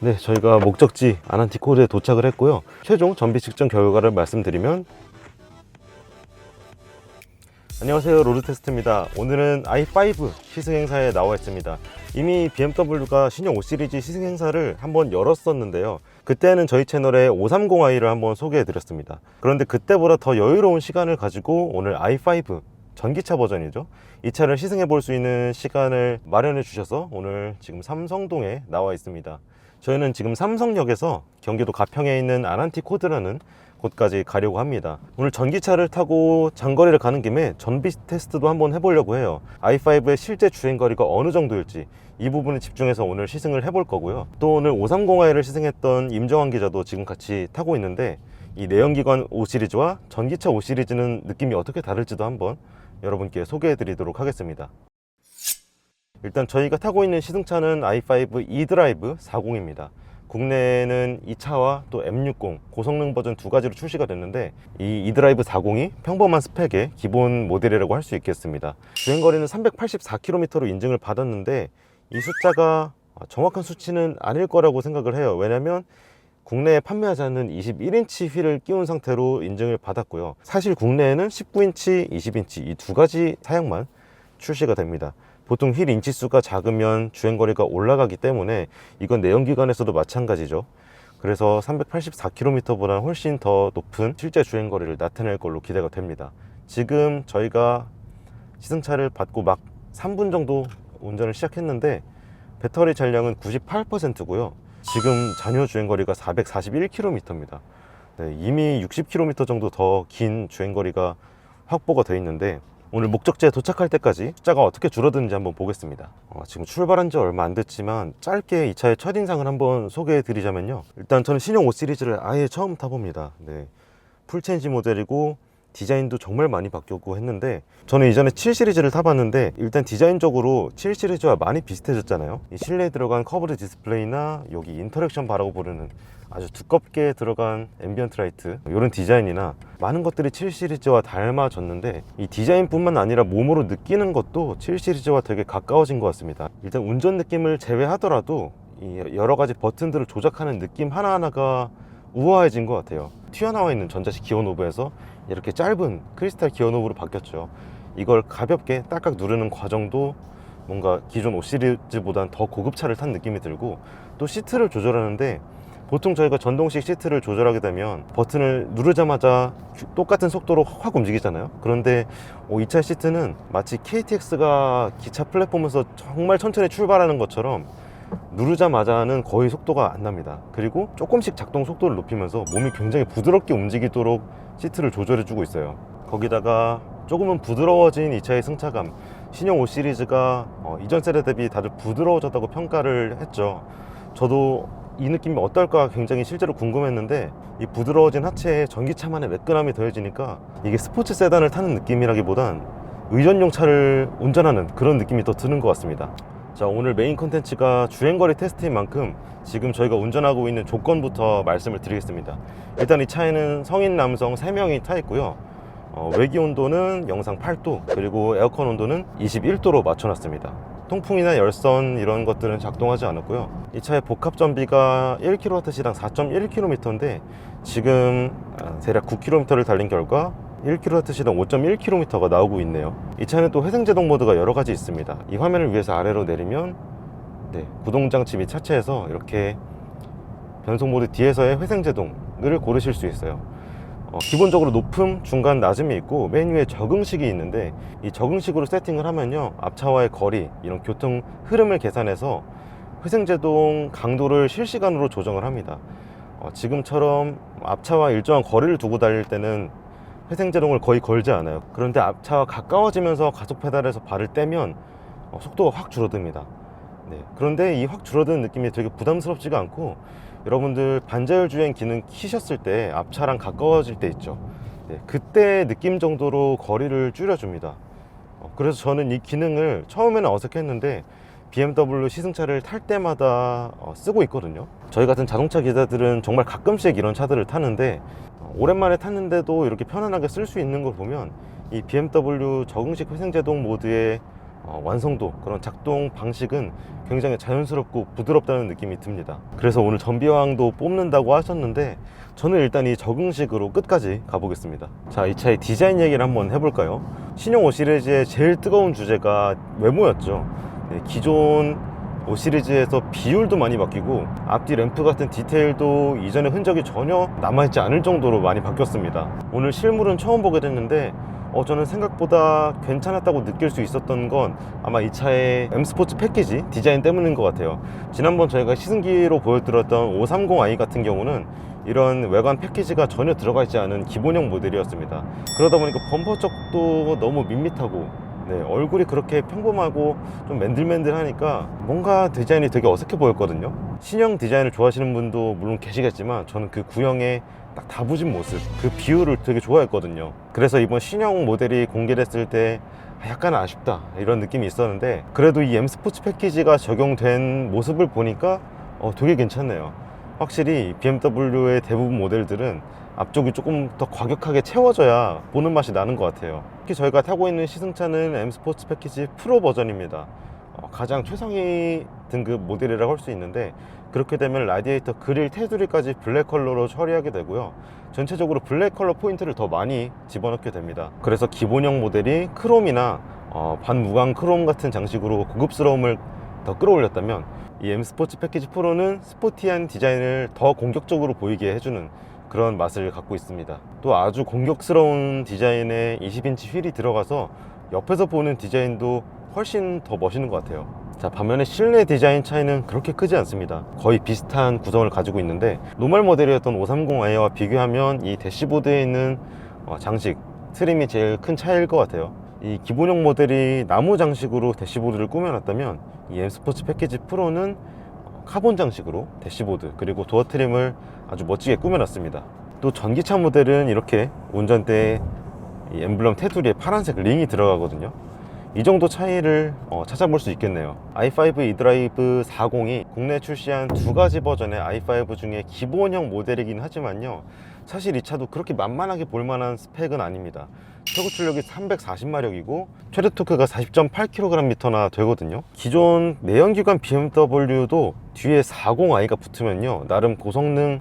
네, 저희가 목적지 아난티코드에 도착을 했고요. 최종 정비 측정 결과를 말씀드리면, 안녕하세요, 로드테스트입니다. 오늘은 i5 시승행사에 나와 있습니다. 이미 BMW가 신형 5 시리즈 시승행사를 한번 열었었는데요. 그때는 저희 채널에 530i를 한번 소개해 드렸습니다. 그런데 그때보다 더 여유로운 시간을 가지고 오늘 i5 전기차 버전이죠, 이 차를 시승해 볼 수 있는 시간을 마련해 주셔서 오늘 지금 삼성동에 나와 있습니다. 저희는 지금 삼성역에서 경기도 가평에 있는 아난티코드라는 곳까지 가려고 합니다. 오늘 전기차를 타고 장거리를 가는 김에 전비 테스트도 한번 해보려고 해요. i5의 실제 주행거리가 어느 정도일지 이 부분에 집중해서 오늘 시승을 해볼 거고요. 또 오늘 530i를 시승했던 임정환 기자도 지금 같이 타고 있는데, 이 내연기관 5 시리즈와 전기차 5 시리즈는 느낌이 어떻게 다를지도 한번 여러분께 소개해 드리도록 하겠습니다. 일단 저희가 타고 있는 시승차는 i5 eDrive 40입니다. 국내에는 이 차와 또 M60 고성능 버전 두 가지로 출시가 됐는데, 이 eDrive 40이 평범한 스펙의 기본 모델이라고 할 수 있겠습니다. 주행거리는 384km로 인증을 받았는데, 이 숫자가 정확한 수치는 아닐 거라고 생각을 해요. 왜냐면 국내에 판매하지 않는 21인치 휠을 끼운 상태로 인증을 받았고요. 사실 국내에는 19인치, 20인치 이 두 가지 사양만 출시가 됩니다. 보통 휠 인치수가 작으면 주행거리가 올라가기 때문에 이건 내연기관에서도 마찬가지죠. 그래서 384km보다 훨씬 더 높은 실제 주행거리를 나타낼 걸로 기대가 됩니다. 지금 저희가 시승차를 받고 막 3분 정도 운전을 시작했는데 배터리 잔량은 98%고요. 지금 잔여 주행거리가 441km입니다. 네, 이미 60km 정도 더 긴 주행거리가 확보가 되어 있는데, 오늘 목적지에 도착할 때까지 숫자가 어떻게 줄어드는지 한번 보겠습니다. 지금 출발한 지 얼마 안 됐지만 짧게 이 차의 첫인상을 한번 소개해 드리자면요, 일단 저는 신형 5 시리즈를 아예 처음 타봅니다. 네, 풀체인지 모델이고 디자인도 정말 많이 바뀌었고 했는데, 저는 이전에 7 시리즈를 타봤는데 일단 디자인적으로 7 시리즈와 많이 비슷해졌잖아요. 이 실내에 들어간 커브드 디스플레이나 여기 인터랙션 바라고 부르는 아주 두껍게 들어간 앰비언트 라이트, 이런 디자인이나 많은 것들이 7 시리즈와 닮아졌는데, 이 디자인뿐만 아니라 몸으로 느끼는 것도 7 시리즈와 되게 가까워진 것 같습니다. 일단 운전 느낌을 제외하더라도 이 여러 가지 버튼들을 조작하는 느낌 하나하나가 우아해진 것 같아요. 튀어나와 있는 전자식 기어 노브에서 이렇게 짧은 크리스탈 기어 노브로 바뀌었죠. 이걸 가볍게 딱딱 누르는 과정도 뭔가 기존 5 시리즈보단 더 고급차를 탄 느낌이 들고, 또 시트를 조절하는데 보통 저희가 전동식 시트를 조절하게 되면 버튼을 누르자마자 똑같은 속도로 확 움직이잖아요. 그런데 이 차 시트는 마치 KTX가 기차 플랫폼에서 정말 천천히 출발하는 것처럼 누르자마자는 거의 속도가 안 납니다. 그리고 조금씩 작동 속도를 높이면서 몸이 굉장히 부드럽게 움직이도록 시트를 조절해 주고 있어요. 거기다가 조금은 부드러워진 이 차의 승차감, 신형 5 시리즈가 이전 세대 대비 다들 부드러워졌다고 평가를 했죠. 저도 이 느낌이 어떨까 굉장히 실제로 궁금했는데, 이 부드러워진 하체에 전기차만의 매끈함이 더해지니까 이게 스포츠 세단을 타는 느낌이라기보단 의전용 차를 운전하는 그런 느낌이 더 드는 것 같습니다. 자, 오늘 메인 컨텐츠가 주행거리 테스트인 만큼 지금 저희가 운전하고 있는 조건부터 말씀을 드리겠습니다. 일단 이 차에는 성인 남성 3명이 타 있고요. 외기 온도는 영상 8도, 그리고 에어컨 온도는 21도로 맞춰놨습니다. 통풍이나 열선 이런 것들은 작동하지 않았고요. 이 차의 복합 전비가 1kWh당 4.1km인데 지금 대략 9km를 달린 결과 1kWh당 5.1km가 나오고 있네요. 이 차는 또 회생제동 모드가 여러 가지 있습니다. 이 화면을 위해서 아래로 내리면 구동장치 및 차체에서 이렇게 변속 모드 뒤에서의 회생제동을 고르실 수 있어요. 기본적으로 높음, 중간, 낮음이 있고 맨 위에 적응식이 있는데, 이 적응식으로 세팅을 하면요, 앞차와의 거리, 이런 교통 흐름을 계산해서 회생제동 강도를 실시간으로 조정을 합니다. 지금처럼 앞차와 일정한 거리를 두고 달릴 때는 회생제동을 거의 걸지 않아요. 그런데 앞차와 가까워지면서 가속 페달에서 발을 떼면 속도가 확 줄어듭니다. 그런데 이 확 줄어드는 느낌이 되게 부담스럽지가 않고, 여러분들 반자율 주행 기능 키셨을 때 앞차랑 가까워질 때 있죠. 그때 느낌 정도로 거리를 줄여줍니다. 그래서 저는 이 기능을 처음에는 어색했는데 BMW 시승차를 탈 때마다 쓰고 있거든요. 저희 같은 자동차 기자들은 정말 가끔씩 이런 차들을 타는데, 오랜만에 탔는데도 이렇게 편안하게 쓸 수 있는 걸 보면 이 BMW 적응식 회생제동 모드의 완성도, 그런 작동 방식은 굉장히 자연스럽고 부드럽다는 느낌이 듭니다. 그래서 오늘 전비왕도 뽑는다고 하셨는데 저는 일단 이 적응식으로 끝까지 가보겠습니다. 자, 이 차의 디자인 얘기를 한번 해볼까요? 신형 5 시리즈의 제일 뜨거운 주제가 외모였죠. 네, 기존 5 시리즈에서 비율도 많이 바뀌고 앞뒤 램프 같은 디테일도 이전의 흔적이 전혀 남아있지 않을 정도로 많이 바뀌었습니다. 오늘 실물은 처음 보게 됐는데 저는 생각보다 괜찮았다고 느낄 수 있었던 건 아마 이 차의 M 스포츠 패키지 디자인 때문인 것 같아요. 지난번 저희가 시승기로 보여드렸던 530i 같은 경우는 이런 외관 패키지가 전혀 들어가 있지 않은 기본형 모델이었습니다. 그러다 보니까 범퍼 쪽도 너무 밋밋하고, 네, 얼굴이 그렇게 평범하고 좀 맨들맨들하니까 뭔가 디자인이 되게 어색해 보였거든요. 신형 디자인을 좋아하시는 분도 물론 계시겠지만 저는 그 구형의 딱 다부진 모습, 그 비율을 되게 좋아했거든요. 그래서 이번 신형 모델이 공개됐을 때 약간 아쉽다 이런 느낌이 있었는데, 그래도 이 M 스포츠 패키지가 적용된 모습을 보니까 되게 괜찮네요. 확실히 BMW의 대부분 모델들은 앞쪽이 조금 더 과격하게 채워져야 보는 맛이 나는 것 같아요. 특히 저희가 타고 있는 시승차는 M 스포츠 패키지 프로 버전입니다. 가장 최상위 등급 모델이라고 할 수 있는데, 그렇게 되면 라디에이터 그릴 테두리까지 블랙 컬러로 처리하게 되고요, 전체적으로 블랙 컬러 포인트를 더 많이 집어넣게 됩니다. 그래서 기본형 모델이 크롬이나 반무광 크롬 같은 장식으로 고급스러움을 더 끌어올렸다면, 이 M 스포츠 패키지 프로는 스포티한 디자인을 더 공격적으로 보이게 해주는 그런 맛을 갖고 있습니다. 또 아주 공격스러운 디자인에 20인치 휠이 들어가서 옆에서 보는 디자인도 훨씬 더 멋있는 것 같아요. 자, 반면에 실내 디자인 차이는 그렇게 크지 않습니다. 거의 비슷한 구성을 가지고 있는데, 노멀 모델이었던 530i와 비교하면 이 대시보드에 있는 장식, 트림이 제일 큰 차이일 것 같아요. 이 기본형 모델이 나무 장식으로 대시보드를 꾸며놨다면, 이 M 스포츠 패키지 프로는 카본 장식으로 대시보드 그리고 도어 트림을 아주 멋지게 꾸며놨습니다. 또 전기차 모델은 이렇게 운전대에 이 엠블럼 테두리에 파란색 링이 들어가거든요. 이 정도 차이를 찾아볼 수 있겠네요. i5 eDrive 40이 국내 출시한 두 가지 버전의 i5 중에 기본형 모델이긴 하지만요, 사실 이 차도 그렇게 만만하게 볼만한 스펙은 아닙니다. 최고 출력이 340마력이고 최대 토크가 40.8kgm나 되거든요. 기존 내연기관 BMW도 뒤에 40i가 붙으면요, 나름 고성능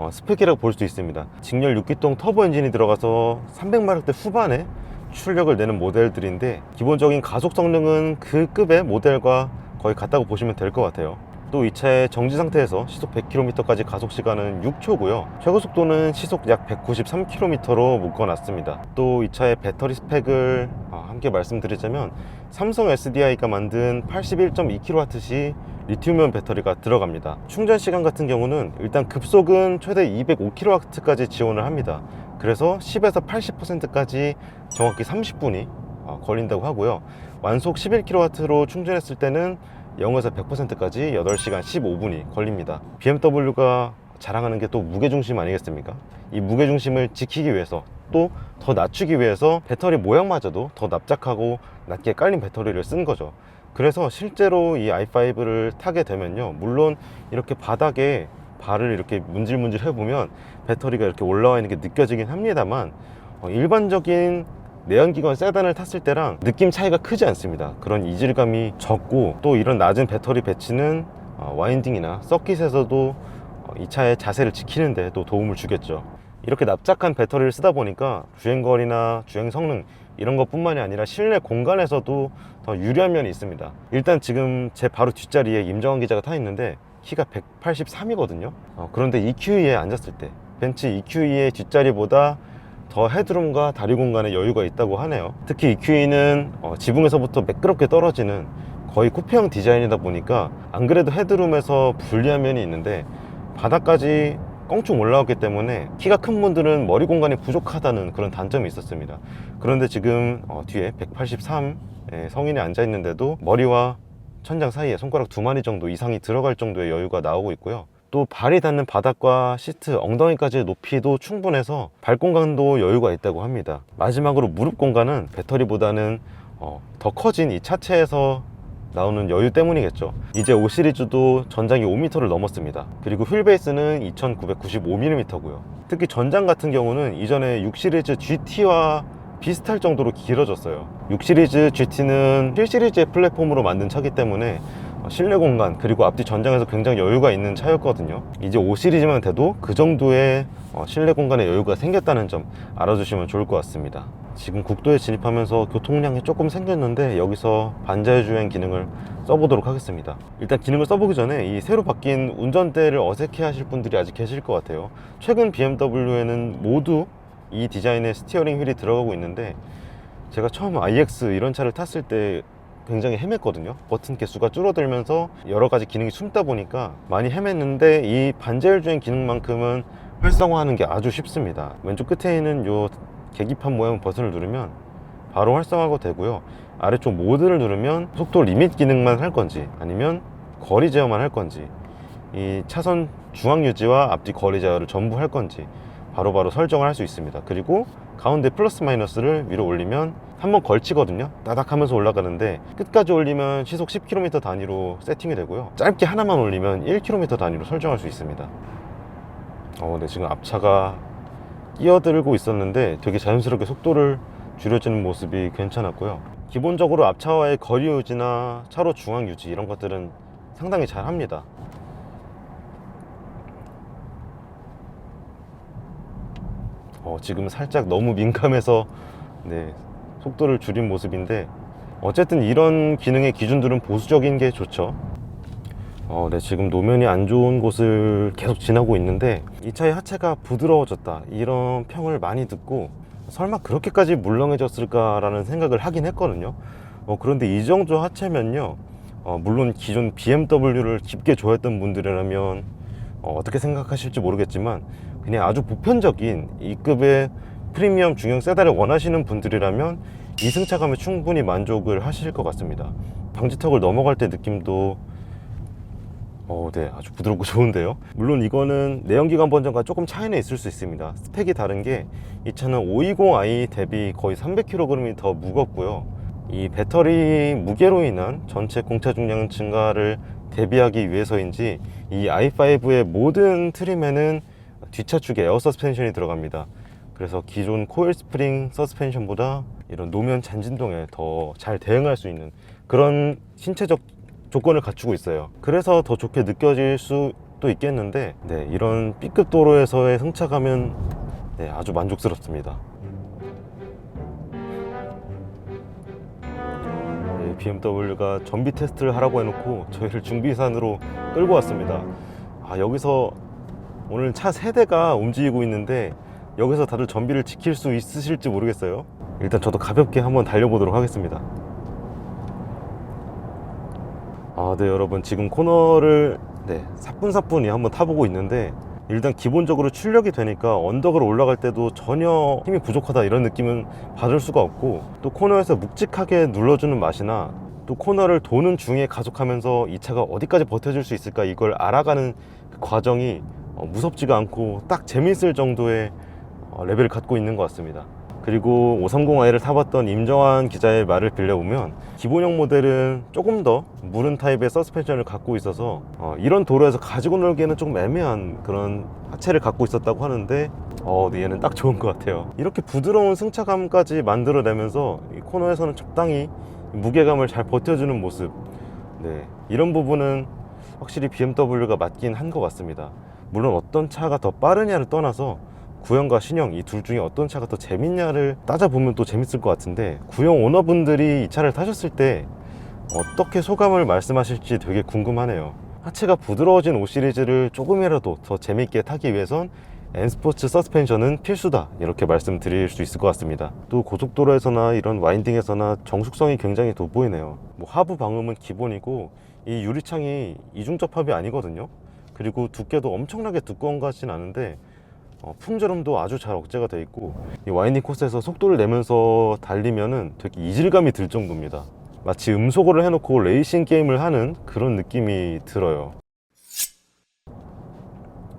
스펙이라고 볼 수 있습니다. 직렬 6기통 터보 엔진이 들어가서 300마력대 후반에 출력을 내는 모델들인데, 기본적인 가속 성능은 그 급의 모델과 거의 같다고 보시면 될 것 같아요. 또 이 차의 정지 상태에서 시속 100km까지 가속 시간은 6초고요 최고 속도는 시속 약 193km로 묶어놨습니다. 또 이 차의 배터리 스펙을 함께 말씀드리자면, 삼성 SDI가 만든 81.2kWh 리튬이온 배터리가 들어갑니다. 충전 시간 같은 경우는 일단 급속은 최대 205kW까지 지원을 합니다. 그래서 10에서 80%까지 정확히 30분이 걸린다고 하고요, 완속 11kW로 충전했을 때는 0에서 100%까지 8시간 15분이 걸립니다. BMW가 자랑하는 게 또 무게중심 아니겠습니까? 이 무게중심을 지키기 위해서, 또 더 낮추기 위해서 배터리 모양마저도 더 납작하고 낮게 깔린 배터리를 쓴 거죠. 그래서 실제로 이 i5를 타게 되면요, 물론 이렇게 바닥에 발을 이렇게 문질문질 해보면 배터리가 이렇게 올라와 있는 게 느껴지긴 합니다만, 일반적인 내연기관 세단을 탔을 때랑 느낌 차이가 크지 않습니다. 그런 이질감이 적고, 또 이런 낮은 배터리 배치는 와인딩이나 서킷에서도 이 차의 자세를 지키는 데 또 도움을 주겠죠. 이렇게 납작한 배터리를 쓰다 보니까 주행거리나 주행 성능 이런 것 뿐만이 아니라 실내 공간에서도 더 유리한 면이 있습니다. 일단 지금 제 바로 뒷자리에 임정환 기자가 타 있는데 키가 183이거든요 그런데 EQE에 앉았을 때 벤츠 EQE의 뒷자리보다 더 헤드룸과 다리 공간에 여유가 있다고 하네요. 특히 EQE는 지붕에서부터 매끄럽게 떨어지는 거의 쿠페형 디자인이다 보니까 안 그래도 헤드룸에서 불리한 면이 있는데, 바닥까지 껑충 올라왔기 때문에 키가 큰 분들은 머리 공간이 부족하다는 그런 단점이 있었습니다. 그런데 지금 뒤에 183 성인이 앉아 있는데도 머리와 천장 사이에 손가락 2마리 정도 이상이 들어갈 정도의 여유가 나오고 있고요. 또 발이 닿는 바닥과 시트, 엉덩이까지의 높이도 충분해서 발 공간도 여유가 있다고 합니다. 마지막으로 무릎 공간은 배터리보다는 더 커진 이 차체에서 나오는 여유 때문이겠죠. 이제 5 시리즈도 전장이 5m를 넘었습니다. 그리고 휠베이스는 2995mm고요 특히 전장 같은 경우는 이전에 6 시리즈 GT와 비슷할 정도로 길어졌어요. 6 시리즈 GT는 7 시리즈의 플랫폼으로 만든 차기 때문에 실내 공간 그리고 앞뒤 전장에서 굉장히 여유가 있는 차였거든요. 이제 5 시리즈만 돼도 그 정도의 실내 공간에 여유가 생겼다는 점 알아주시면 좋을 것 같습니다. 지금 국도에 진입하면서 교통량이 조금 생겼는데 여기서 반자율주행 기능을 써보도록 하겠습니다. 일단 기능을 써보기 전에 이 새로 바뀐 운전대를 어색해 하실 분들이 아직 계실 것 같아요. 최근 BMW에는 모두 이 디자인의 스티어링 휠이 들어가고 있는데 제가 처음 iX 이런 차를 탔을 때 굉장히 헤맸거든요. 버튼 개수가 줄어들면서 여러 가지 기능이 숨다 보니까 많이 헤맸는데 이 반자율주행 기능만큼은 활성화하는 게 아주 쉽습니다. 왼쪽 끝에 있는 요 계기판 모양 버튼을 누르면 바로 활성화가 되고요. 아래쪽 모드를 누르면 속도 리밋 기능만 할 건지 아니면 거리 제어만 할 건지 이 차선 중앙 유지와 앞뒤 거리 제어를 전부 할 건지 바로바로 설정을 할 수 있습니다. 그리고 가운데 플러스 마이너스를 위로 올리면 한번 걸치거든요. 따닥 하면서 올라가는데 끝까지 올리면 시속 10km 단위로 세팅이 되고요. 짧게 하나만 올리면 1km 단위로 설정할 수 있습니다. 네, 지금 앞차가 끼어들고 있었는데 되게 자연스럽게 속도를 줄여주는 모습이 괜찮았고요. 기본적으로 앞차와의 거리 유지나 차로 중앙 유지 이런 것들은 상당히 잘 합니다. 지금 살짝 너무 민감해서 네, 속도를 줄인 모습인데 어쨌든 이런 기능의 기준들은 보수적인 게 좋죠. 네, 지금 노면이 안 좋은 곳을 계속 지나고 있는데 이 차의 하체가 부드러워졌다 이런 평을 많이 듣고 설마 그렇게까지 물렁해졌을까 라는 생각을 하긴 했거든요. 그런데 이 정도 하체면요, 물론 기존 BMW를 깊게 좋아했던 분들이라면 어떻게 생각하실지 모르겠지만 그냥 아주 보편적인 이 급의 프리미엄 중형 세단을 원하시는 분들이라면 이 승차감에 충분히 만족을 하실 것 같습니다. 방지턱을 넘어갈 때 느낌도 네, 아주 부드럽고 좋은데요. 물론 이거는 내연기관 버전과 조금 차이는 있을 수 있습니다. 스펙이 다른 게 이 차는 520i 대비 거의 300kg이 더 무겁고요. 이 배터리 무게로 인한 전체 공차 중량 증가를 대비하기 위해서인지 이 i5의 모든 트림에는 뒷차 축에 에어 서스펜션이 들어갑니다. 그래서 기존 코일 스프링 서스펜션보다 이런 노면 잔진동에 더 잘 대응할 수 있는 그런 신체적 조건을 갖추고 있어요. 그래서 더 좋게 느껴질 수도 있겠는데 네, 이런 B급 도로에서의 승차감은 네, 아주 만족스럽습니다. 네, BMW가 전비 테스트를 하라고 해놓고 저희를 중비산으로 끌고 왔습니다. 여기서 오늘 차 3대가 움직이고 있는데 여기서 다들 전비를 지킬 수 있으실지 모르겠어요. 일단 저도 가볍게 한번 달려보도록 하겠습니다. 네, 여러분 지금 코너를 사뿐사뿐히 한번 타보고 있는데 일단 기본적으로 출력이 되니까 언덕을 올라갈 때도 전혀 힘이 부족하다 이런 느낌은 받을 수가 없고, 또 코너에서 묵직하게 눌러주는 맛이나 또 코너를 도는 중에 가속하면서 이 차가 어디까지 버텨줄 수 있을까 이걸 알아가는 그 과정이 무섭지가 않고 딱 재밌을 정도의 레벨을 갖고 있는 것 같습니다. 그리고 530i를 타봤던 임정환 기자의 말을 빌려보면 기본형 모델은 조금 더 무른 타입의 서스펜션을 갖고 있어서 이런 도로에서 가지고 놀기에는 조금 애매한 그런 하체를 갖고 있었다고 하는데 얘는 딱 좋은 것 같아요. 이렇게 부드러운 승차감까지 만들어내면서 이 코너에서는 적당히 무게감을 잘 버텨주는 모습, 네, 이런 부분은 확실히 BMW가 맞긴 한 것 같습니다. 물론 어떤 차가 더 빠르냐를 떠나서 구형과 신형 이 둘 중에 어떤 차가 더 재밌냐를 따져보면 또 재밌을 것 같은데, 구형 오너분들이 이 차를 타셨을 때 어떻게 소감을 말씀하실지 되게 궁금하네요. 하체가 부드러워진 5 시리즈를 조금이라도 더 재밌게 타기 위해선 N스포츠 서스펜션은 필수다 이렇게 말씀드릴 수 있을 것 같습니다. 또 고속도로에서나 이런 와인딩에서나 정숙성이 굉장히 돋보이네요. 하부 방음은 기본이고 이 유리창이 이중접합이 아니거든요. 그리고 두께도 엄청나게 두꺼운 것 같진 않은데 풍절음도 아주 잘 억제가 되어 있고, 이 와인딩 코스에서 속도를 내면서 달리면은 되게 이질감이 들 정도입니다. 마치 음소거를 해놓고 레이싱 게임을 하는 그런 느낌이 들어요.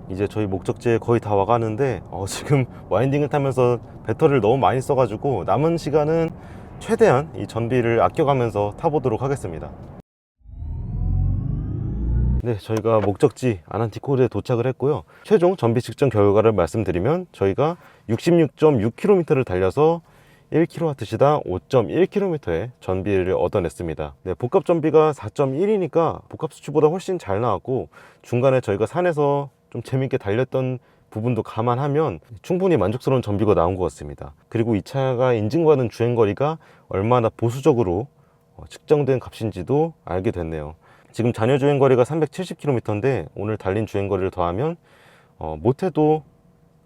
이제 저희 목적지에 거의 다 와가는데 지금 와인딩을 타면서 배터리를 너무 많이 써가지고 남은 시간은 최대한 이 전비를 아껴가면서 타보도록 하겠습니다. 네, 저희가 목적지 아난티코르에 도착을 했고요. 최종 전비 측정 결과를 말씀드리면 저희가 66.6km를 달려서 1kW 시당 5.1km의 전비를 얻어냈습니다. 네, 복합 전비가 4.1이니까 복합 수치보다 훨씬 잘 나왔고, 중간에 저희가 산에서 좀 재밌게 달렸던 부분도 감안하면 충분히 만족스러운 전비가 나온 것 같습니다. 그리고 이 차가 인증받은 주행거리가 얼마나 보수적으로 측정된 값인지도 알게 됐네요. 지금 잔여 주행거리가 370km인데 오늘 달린 주행거리를 더하면 못해도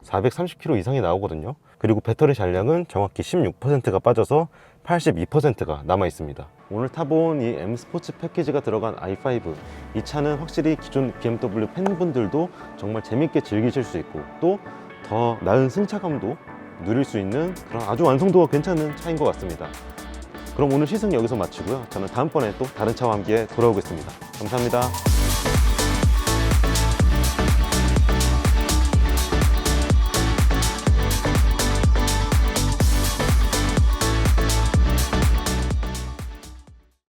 430km 이상이 나오거든요. 그리고 배터리 잔량은 정확히 16%가 빠져서 82%가 남아 있습니다. 오늘 타본 이 M 스포츠 패키지가 들어간 i5, 이 차는 확실히 기존 BMW 팬분들도 정말 재밌게 즐기실 수 있고 또 더 나은 승차감도 누릴 수 있는 그런 아주 완성도가 괜찮은 차인 것 같습니다. 그럼 오늘 시승 여기서 마치고요. 저는 다음번에 또 다른 차와 함께 돌아오겠습니다. 감사합니다.